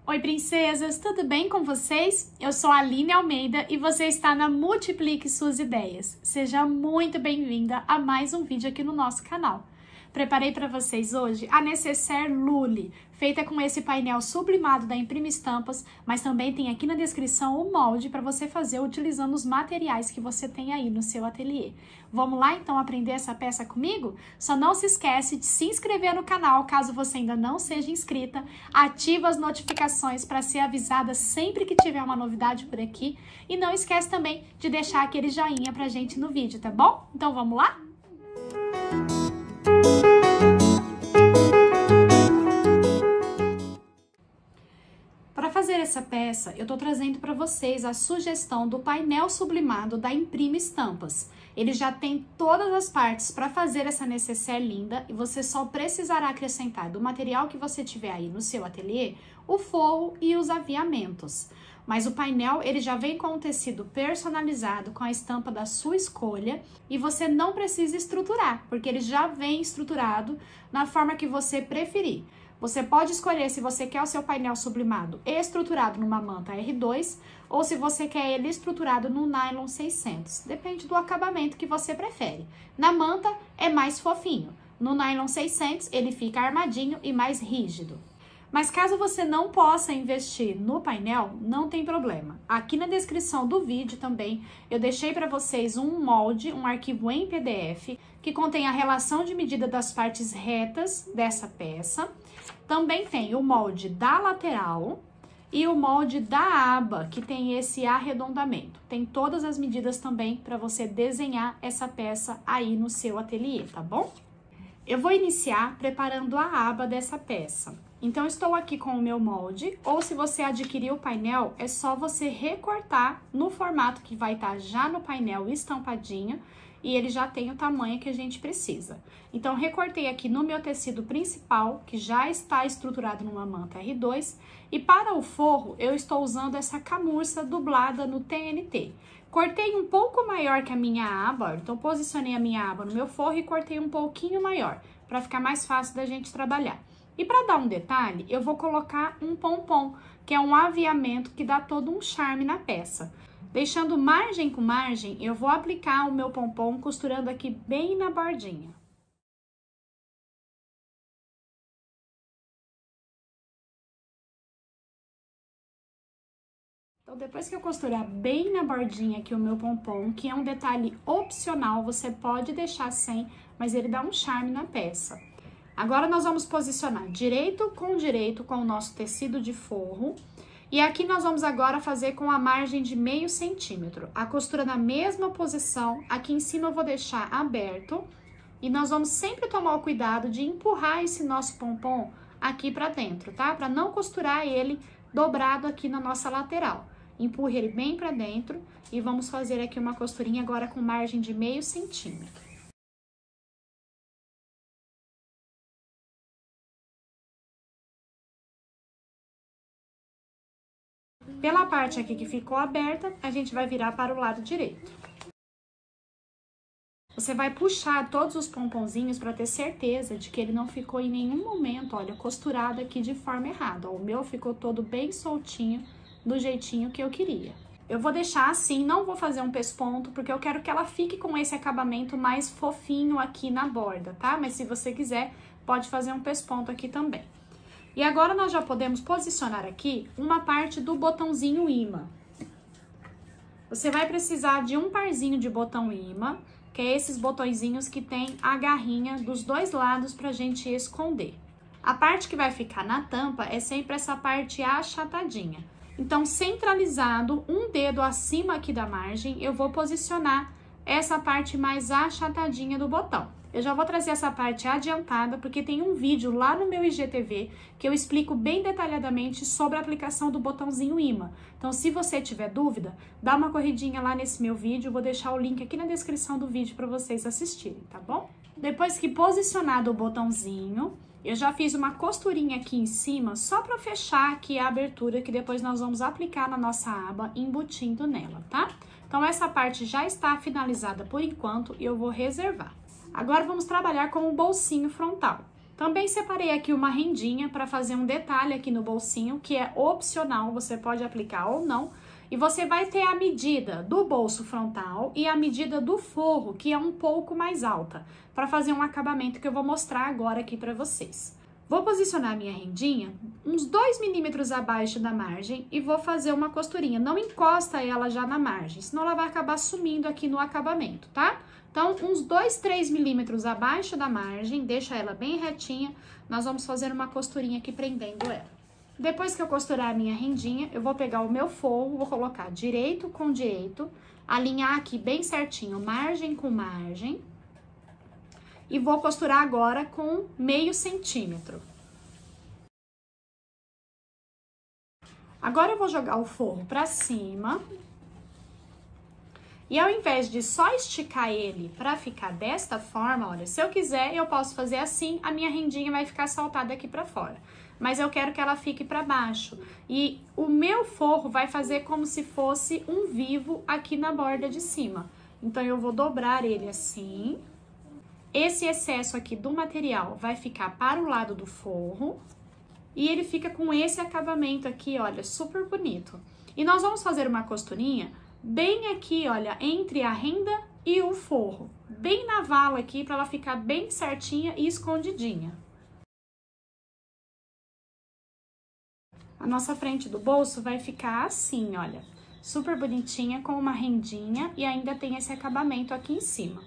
Oi, princesas! Tudo bem com vocês? Eu sou a Aline Almeida e você está na Multiplique Suas Ideias. Seja muito bem-vinda a mais um vídeo aqui no nosso canal. Preparei para vocês hoje a Necessaire Lully, feita com esse painel sublimado da Imprime Estampas, mas também tem aqui na descrição o molde para você fazer utilizando os materiais que você tem aí no seu ateliê. Vamos lá então aprender essa peça comigo? Só não se esquece de se inscrever no canal caso você ainda não seja inscrita, ativa as notificações para ser avisada sempre que tiver uma novidade por aqui e não esquece também de deixar aquele joinha pra gente no vídeo, tá bom? Então vamos lá? Para fazer essa peça, eu tô trazendo para vocês a sugestão do painel sublimado da Imprime Estampas. Ele já tem todas as partes para fazer essa necessaire linda e você só precisará acrescentar do material que você tiver aí no seu ateliê, o forro e os aviamentos. Mas o painel, ele já vem com um tecido personalizado com a estampa da sua escolha e você não precisa estruturar, porque ele já vem estruturado na forma que você preferir. Você pode escolher se você quer o seu painel sublimado estruturado numa manta R2 ou se você quer ele estruturado no nylon 600. Depende do acabamento que você prefere. Na manta é mais fofinho. No nylon 600 ele fica armadinho e mais rígido. Mas caso você não possa investir no painel, não tem problema. Aqui na descrição do vídeo também eu deixei para vocês um molde, um arquivo em PDF, que contém a relação de medida das partes retas dessa peça. Também tem o molde da lateral e o molde da aba, que tem esse arredondamento. Tem todas as medidas também para você desenhar essa peça aí no seu ateliê, tá bom? Eu vou iniciar preparando a aba dessa peça. Então, estou aqui com o meu molde, ou se você adquirir o painel, é só você recortar no formato que vai estar já no painel estampadinho, e ele já tem o tamanho que a gente precisa. Então, recortei aqui no meu tecido principal, que já está estruturado numa manta R2, e para o forro, eu estou usando essa camurça dublada no TNT. Cortei um pouco maior que a minha aba, então posicionei a minha aba no meu forro e cortei um pouquinho maior, para ficar mais fácil da gente trabalhar. E para dar um detalhe, eu vou colocar um pompom, que é um aviamento que dá todo um charme na peça. Deixando margem com margem, eu vou aplicar o meu pompom costurando aqui bem na bordinha. Então, depois que eu costurar bem na bordinha aqui o meu pompom, que é um detalhe opcional, você pode deixar sem, mas ele dá um charme na peça. Agora, nós vamos posicionar direito com o nosso tecido de forro. E aqui nós vamos agora fazer com a margem de meio centímetro. A costura na mesma posição, aqui em cima eu vou deixar aberto. E nós vamos sempre tomar o cuidado de empurrar esse nosso pompom aqui pra dentro, tá? Pra não costurar ele dobrado aqui na nossa lateral. Empurre ele bem pra dentro e vamos fazer aqui uma costurinha agora com margem de meio centímetro. Pela parte aqui que ficou aberta, a gente vai virar para o lado direito. Você vai puxar todos os pomponzinhos para ter certeza de que ele não ficou em nenhum momento, olha, costurado aqui de forma errada. O meu ficou todo bem soltinho, do jeitinho que eu queria. Eu vou deixar assim, não vou fazer um pesponto, porque eu quero que ela fique com esse acabamento mais fofinho aqui na borda, tá? Mas se você quiser, pode fazer um pesponto aqui também. E agora, nós já podemos posicionar aqui uma parte do botãozinho imã. Você vai precisar de um parzinho de botão imã, que é esses botõezinhos que tem a garrinha dos dois lados pra gente esconder. A parte que vai ficar na tampa é sempre essa parte achatadinha. Então, centralizado, um dedo acima aqui da margem, eu vou posicionar essa parte mais achatadinha do botão. Eu já vou trazer essa parte adiantada, porque tem um vídeo lá no meu IGTV que eu explico bem detalhadamente sobre a aplicação do botãozinho imã. Então, se você tiver dúvida, dá uma corridinha lá nesse meu vídeo, vou deixar o link aqui na descrição do vídeo para vocês assistirem, tá bom? Depois que posicionado o botãozinho, eu já fiz uma costurinha aqui em cima, só para fechar aqui a abertura, que depois nós vamos aplicar na nossa aba, embutindo nela, tá? Então, essa parte já está finalizada por enquanto e eu vou reservar. Agora, vamos trabalhar com o bolsinho frontal. Também separei aqui uma rendinha para fazer um detalhe aqui no bolsinho, que é opcional, você pode aplicar ou não. E você vai ter a medida do bolso frontal e a medida do forro, que é um pouco mais alta, para fazer um acabamento que eu vou mostrar agora aqui para vocês. Vou posicionar a minha rendinha uns 2 milímetros abaixo da margem e vou fazer uma costurinha. Não encosta ela já na margem, senão ela vai acabar sumindo aqui no acabamento, tá? Então, uns 2, 3 milímetros abaixo da margem, deixa ela bem retinha, nós vamos fazer uma costurinha aqui prendendo ela. Depois que eu costurar a minha rendinha, eu vou pegar o meu forro, vou colocar direito com direito, alinhar aqui bem certinho, margem com margem. E vou costurar agora com meio centímetro. Agora eu vou jogar o forro pra cima. E ao invés de só esticar ele pra ficar desta forma, olha, se eu quiser, eu posso fazer assim, a minha rendinha vai ficar saltada aqui pra fora. Mas eu quero que ela fique pra baixo. E o meu forro vai fazer como se fosse um vivo aqui na borda de cima. Então, eu vou dobrar ele assim. Esse excesso aqui do material vai ficar para o lado do forro. E ele fica com esse acabamento aqui, olha, super bonito. E nós vamos fazer uma costurinha bem aqui, olha, entre a renda e o forro. Bem na vala aqui, para ela ficar bem certinha e escondidinha. A nossa frente do bolso vai ficar assim, olha, super bonitinha, com uma rendinha e ainda tem esse acabamento aqui em cima.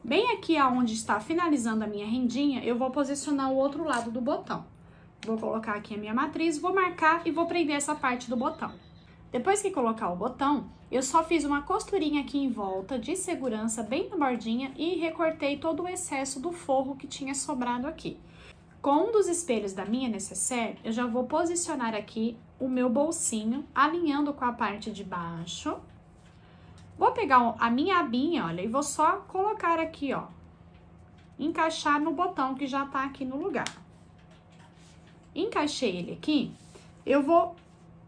Bem aqui aonde está finalizando a minha rendinha, eu vou posicionar o outro lado do botão. Vou colocar aqui a minha matriz, vou marcar e vou prender essa parte do botão. Depois que colocar o botão, eu só fiz uma costurinha aqui em volta de segurança, bem na bordinha, e recortei todo o excesso do forro que tinha sobrado aqui. Com um dos espelhos da minha necessaire, eu já vou posicionar aqui o meu bolsinho, alinhando com a parte de baixo. Vou pegar a minha abinha, olha, e vou só colocar aqui, ó, encaixar no botão que já tá aqui no lugar. Encaixei ele aqui, eu vou,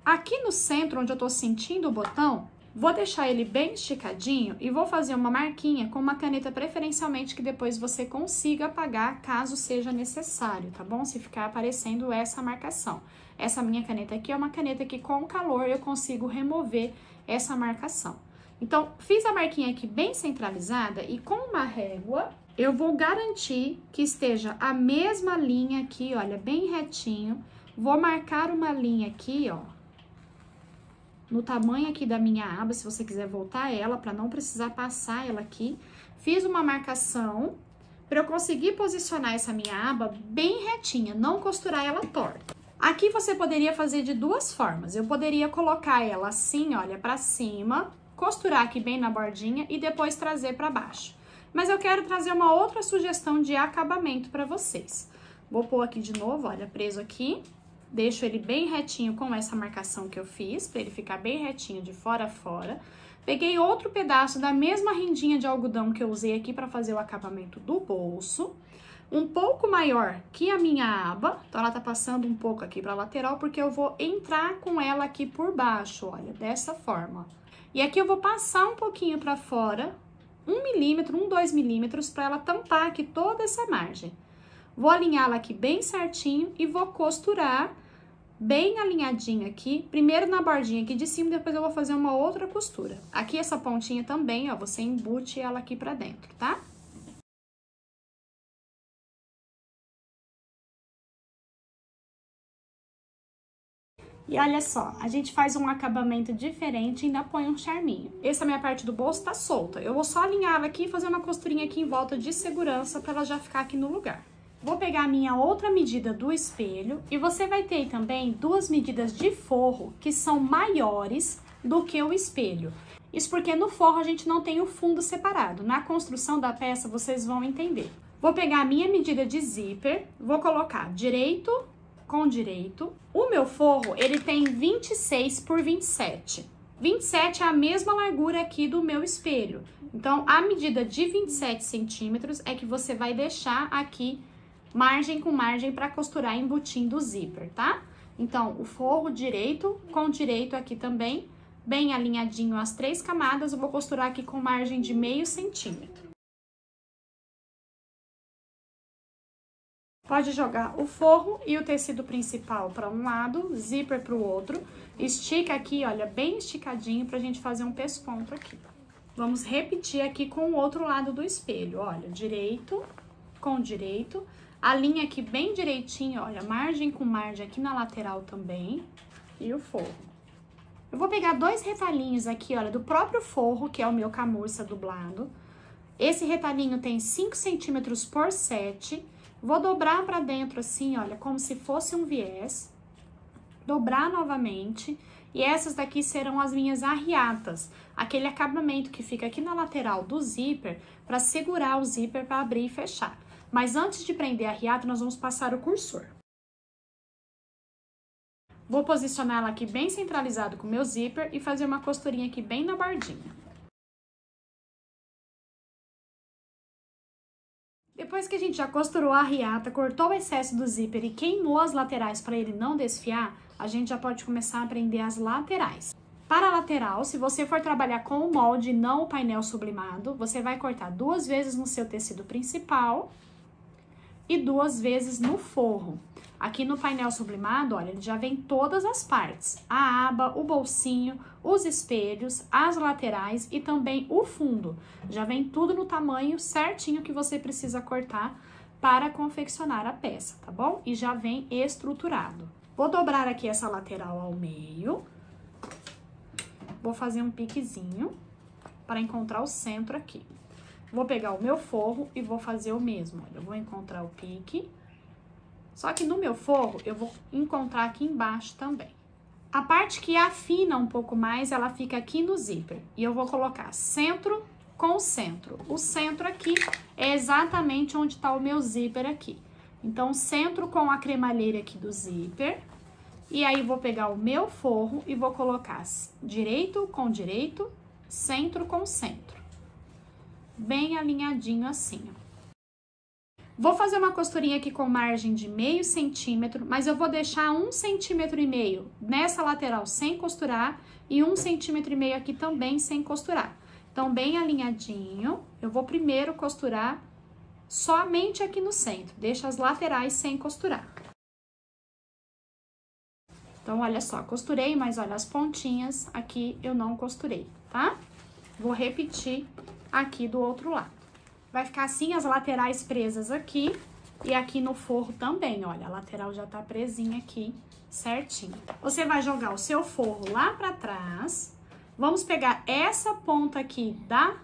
aqui no centro, onde eu tô sentindo o botão, vou deixar ele bem esticadinho e vou fazer uma marquinha com uma caneta, preferencialmente que depois você consiga apagar, caso seja necessário, tá bom? Se ficar aparecendo essa marcação. Essa minha caneta aqui é uma caneta que com calor eu consigo remover essa marcação. Então, fiz a marquinha aqui bem centralizada e com uma régua, eu vou garantir que esteja a mesma linha aqui, olha, bem retinho. Vou marcar uma linha aqui, ó, no tamanho aqui da minha aba, se você quiser voltar ela, para não precisar passar ela aqui. Fiz uma marcação para eu conseguir posicionar essa minha aba bem retinha, não costurar ela torta. Aqui você poderia fazer de duas formas. Eu poderia colocar ela assim, olha, para cima, costurar aqui bem na bordinha e depois trazer para baixo. Mas eu quero trazer uma outra sugestão de acabamento para vocês. Vou pôr aqui de novo, olha, preso aqui. Deixo ele bem retinho com essa marcação que eu fiz, para ele ficar bem retinho de fora a fora. Peguei outro pedaço da mesma rendinha de algodão que eu usei aqui para fazer o acabamento do bolso. Um pouco maior que a minha aba, então ela tá passando um pouco aqui pra lateral, porque eu vou entrar com ela aqui por baixo, olha, dessa forma. E aqui eu vou passar um pouquinho pra fora, 1 milímetro, 2 milímetros, pra ela tampar aqui toda essa margem. Vou alinhá-la aqui bem certinho e vou costurar bem alinhadinho aqui, primeiro na bordinha aqui de cima, depois eu vou fazer uma outra costura. Aqui essa pontinha também, ó, você embute ela aqui pra dentro, tá? E olha só, a gente faz um acabamento diferente e ainda põe um charminho. Essa minha parte do bolso tá solta. Eu vou só alinhar ela aqui e fazer uma costurinha aqui em volta de segurança pra ela já ficar aqui no lugar. Vou pegar a minha outra medida do espelho e você vai ter também duas medidas de forro que são maiores do que o espelho. Isso porque no forro a gente não tem o fundo separado. Na construção da peça vocês vão entender. Vou pegar a minha medida de zíper, vou colocar direito com direito. O meu forro, ele tem 26 por 27. 27 é a mesma largura aqui do meu espelho. Então, a medida de 27 centímetros é que você vai deixar aqui margem com margem para costurar embutindo o zíper, tá? Então, o forro direito com direito aqui também, bem alinhadinho as 3 camadas, eu vou costurar aqui com margem de meio centímetro. Pode jogar o forro e o tecido principal para um lado, zíper para o outro. Estica aqui, olha, bem esticadinho pra gente fazer um pesponto aqui. Vamos repetir aqui com o outro lado do espelho, olha, direito com direito. Alinha aqui bem direitinho, olha, margem com margem aqui na lateral também. E o forro. Eu vou pegar 2 retalhinhos aqui, olha, do próprio forro, que é o meu camurça dublado. Esse retalhinho tem 5 centímetros por 7. Vou dobrar pra dentro assim, olha, como se fosse um viés. Dobrar novamente. E essas daqui serão as minhas arriatas. Aquele acabamento que fica aqui na lateral do zíper, pra segurar o zíper pra abrir e fechar. Mas antes de prender a arriata, nós vamos passar o cursor. Vou posicionar ela aqui bem centralizado com o meu zíper e fazer uma costurinha aqui bem na bordinha. Depois que a gente já costurou a arriata, cortou o excesso do zíper e queimou as laterais para ele não desfiar, a gente já pode começar a prender as laterais. Para a lateral, se você for trabalhar com o molde e não o painel sublimado, você vai cortar 2 vezes no seu tecido principal e 2 vezes no forro. Aqui no painel sublimado, olha, ele já vem todas as partes. A aba, o bolsinho, os espelhos, as laterais e também o fundo. Já vem tudo no tamanho certinho que você precisa cortar para confeccionar a peça, tá bom? E já vem estruturado. Vou dobrar aqui essa lateral ao meio. Vou fazer um piquezinho para encontrar o centro aqui. Vou pegar o meu forro e vou fazer o mesmo. Olha, eu vou encontrar o pique. Só que no meu forro, eu vou encontrar aqui embaixo também. A parte que afina um pouco mais, ela fica aqui no zíper. E eu vou colocar centro com centro. O centro aqui é exatamente onde tá o meu zíper aqui. Então, centro com a cremalheira aqui do zíper. E aí, vou pegar o meu forro e vou colocar direito com direito, centro com centro. Bem alinhadinho assim, ó. Vou fazer uma costurinha aqui com margem de meio centímetro, mas eu vou deixar 1,5 centímetros nessa lateral sem costurar e 1,5 centímetros aqui também sem costurar. Então, bem alinhadinho, eu vou primeiro costurar somente aqui no centro, deixa as laterais sem costurar. Então, olha só, costurei, mas olha, as pontinhas aqui eu não costurei, tá? Vou repetir aqui do outro lado. Vai ficar assim as laterais presas aqui e aqui no forro também, olha, a lateral já tá presinha aqui, certinho. Você vai jogar o seu forro lá pra trás, vamos pegar essa ponta aqui da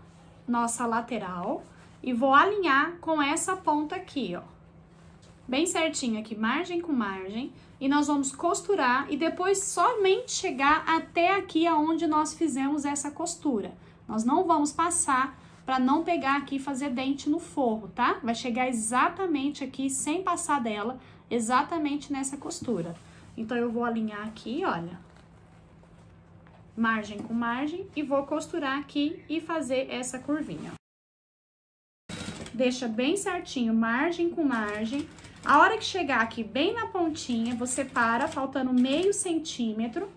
nossa lateral e vou alinhar com essa ponta aqui, ó. Bem certinho aqui, margem com margem, e nós vamos costurar e depois somente chegar até aqui aonde nós fizemos essa costura. Nós não vamos passar para não pegar aqui e fazer dente no forro, tá? Vai chegar exatamente aqui, sem passar dela, exatamente nessa costura. Então, eu vou alinhar aqui, olha, margem com margem, e vou costurar aqui e fazer essa curvinha. Deixa bem certinho, margem com margem. A hora que chegar aqui bem na pontinha, você para, faltando meio centímetro,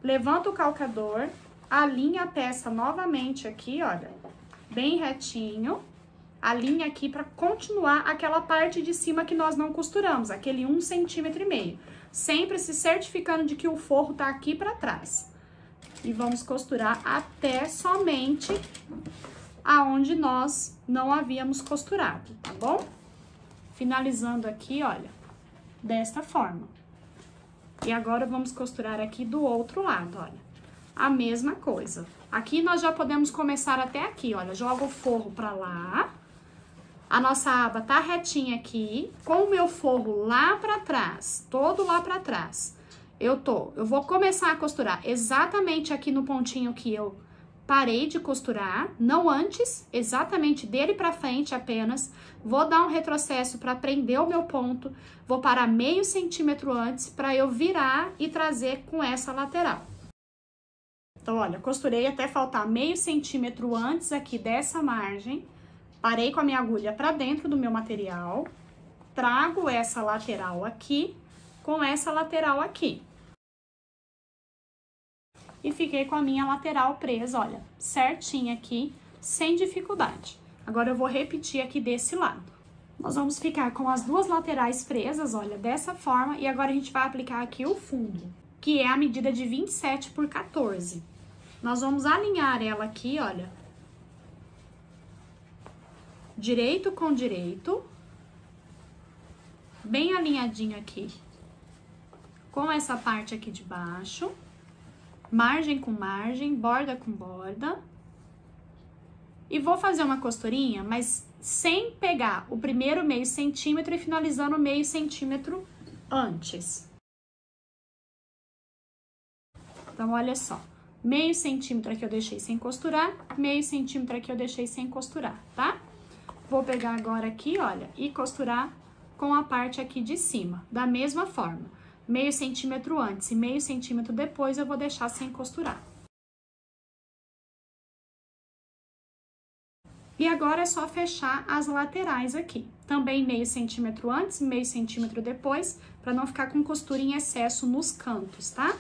levanta o calcador, alinha a peça novamente aqui, olha, bem retinho, alinha aqui para continuar aquela parte de cima que nós não costuramos, aquele 1,5 centímetros. Sempre se certificando de que o forro tá aqui para trás. E vamos costurar até somente aonde nós não havíamos costurado, tá bom? Finalizando aqui, olha, desta forma. E agora, vamos costurar aqui do outro lado, olha. A mesma coisa. Aqui nós já podemos começar até aqui, olha, jogo o forro pra lá. A nossa aba tá retinha aqui, com o meu forro lá pra trás, todo lá pra trás. Eu vou começar a costurar exatamente aqui no pontinho que eu parei de costurar, não antes, exatamente dele pra frente apenas. Vou dar um retrocesso pra prender o meu ponto, vou parar meio centímetro antes pra eu virar e trazer com essa lateral. Então, olha, costurei até faltar meio centímetro antes aqui dessa margem, parei com a minha agulha pra dentro do meu material, trago essa lateral aqui com essa lateral aqui. E fiquei com a minha lateral presa, olha, certinha aqui, sem dificuldade. Agora, eu vou repetir aqui desse lado. Nós vamos ficar com as duas laterais presas, olha, dessa forma. E agora a gente vai aplicar aqui o fundo, que é a medida de 27 por 14. Nós vamos alinhar ela aqui, olha. Direito com direito. Bem alinhadinho aqui. Com essa parte aqui de baixo. Margem com margem, borda com borda. E vou fazer uma costurinha, mas sem pegar o primeiro meio centímetro e finalizando o meio centímetro antes. Então, olha só. Meio centímetro aqui eu deixei sem costurar, meio centímetro aqui eu deixei sem costurar, tá? Vou pegar agora aqui, olha, e costurar com a parte aqui de cima, da mesma forma. Meio centímetro antes e meio centímetro depois eu vou deixar sem costurar. E agora é só fechar as laterais aqui. Também meio centímetro antes e meio centímetro depois, para não ficar com costura em excesso nos cantos, tá?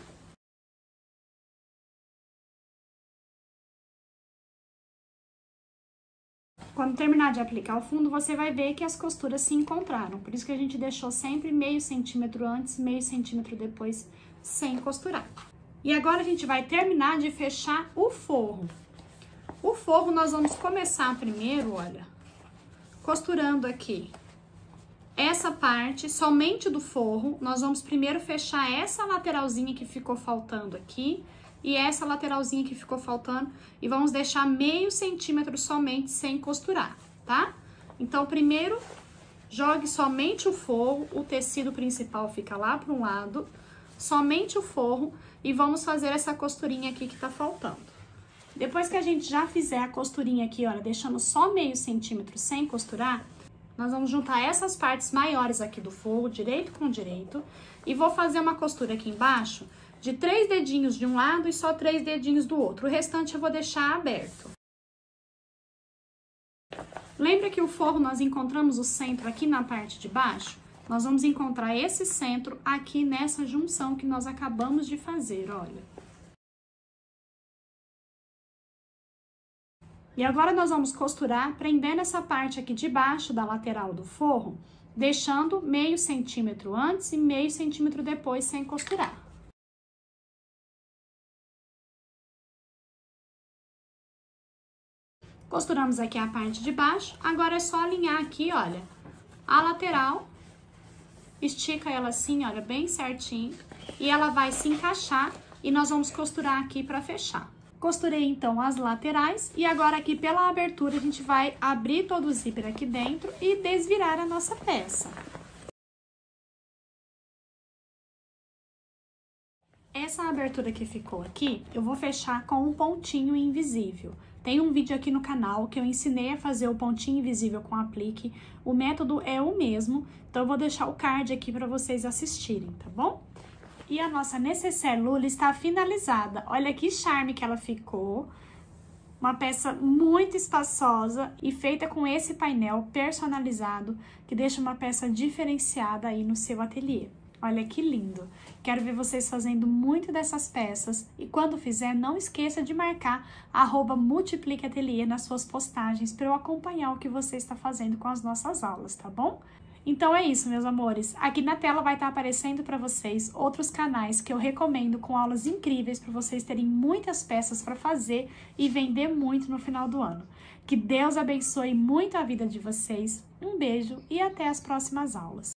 Quando terminar de aplicar o fundo, você vai ver que as costuras se encontraram. Por isso que a gente deixou sempre meio centímetro antes, meio centímetro depois, sem costurar. E agora a gente vai terminar de fechar o forro. O forro nós vamos começar primeiro, olha, costurando aqui essa parte, somente do forro. Nós vamos primeiro fechar essa lateralzinha que ficou faltando aqui e essa lateralzinha que ficou faltando e vamos deixar meio centímetro somente sem costurar, tá? Então, primeiro, jogue somente o forro, o tecido principal fica lá para um lado, somente o forro e vamos fazer essa costurinha aqui que tá faltando. Depois que a gente já fizer a costurinha aqui, olha, deixando só meio centímetro sem costurar, nós vamos juntar essas partes maiores aqui do forro, direito com direito, e vou fazer uma costura aqui embaixo de 3 dedinhos de um lado e só 3 dedinhos do outro. O restante eu vou deixar aberto. Lembra que o forro nós encontramos o centro aqui na parte de baixo? Nós vamos encontrar esse centro aqui nessa junção que nós acabamos de fazer, olha. E agora nós vamos costurar prendendo essa parte aqui de baixo da lateral do forro, deixando meio centímetro antes e meio centímetro depois sem costurar. Costuramos aqui a parte de baixo, agora é só alinhar aqui, olha, a lateral, estica ela assim, olha, bem certinho, e ela vai se encaixar e nós vamos costurar aqui para fechar. Costurei, então, as laterais e agora aqui pela abertura a gente vai abrir todo o zíper aqui dentro e desvirar a nossa peça. Essa abertura que ficou aqui, eu vou fechar com um pontinho invisível. Tem um vídeo aqui no canal que eu ensinei a fazer o pontinho invisível com aplique. O método é o mesmo, então eu vou deixar o card aqui para vocês assistirem, tá bom? E a nossa nécessaire Lula está finalizada. Olha que charme que ela ficou. Uma peça muito espaçosa e feita com esse painel personalizado, que deixa uma peça diferenciada aí no seu ateliê. Olha que lindo! Quero ver vocês fazendo muito dessas peças e quando fizer, não esqueça de marcar @multipliqueatelier nas suas postagens para eu acompanhar o que você está fazendo com as nossas aulas, tá bom? Então é isso, meus amores. Aqui na tela vai estar aparecendo para vocês outros canais que eu recomendo com aulas incríveis para vocês terem muitas peças para fazer e vender muito no final do ano. Que Deus abençoe muito a vida de vocês. Um beijo e até as próximas aulas.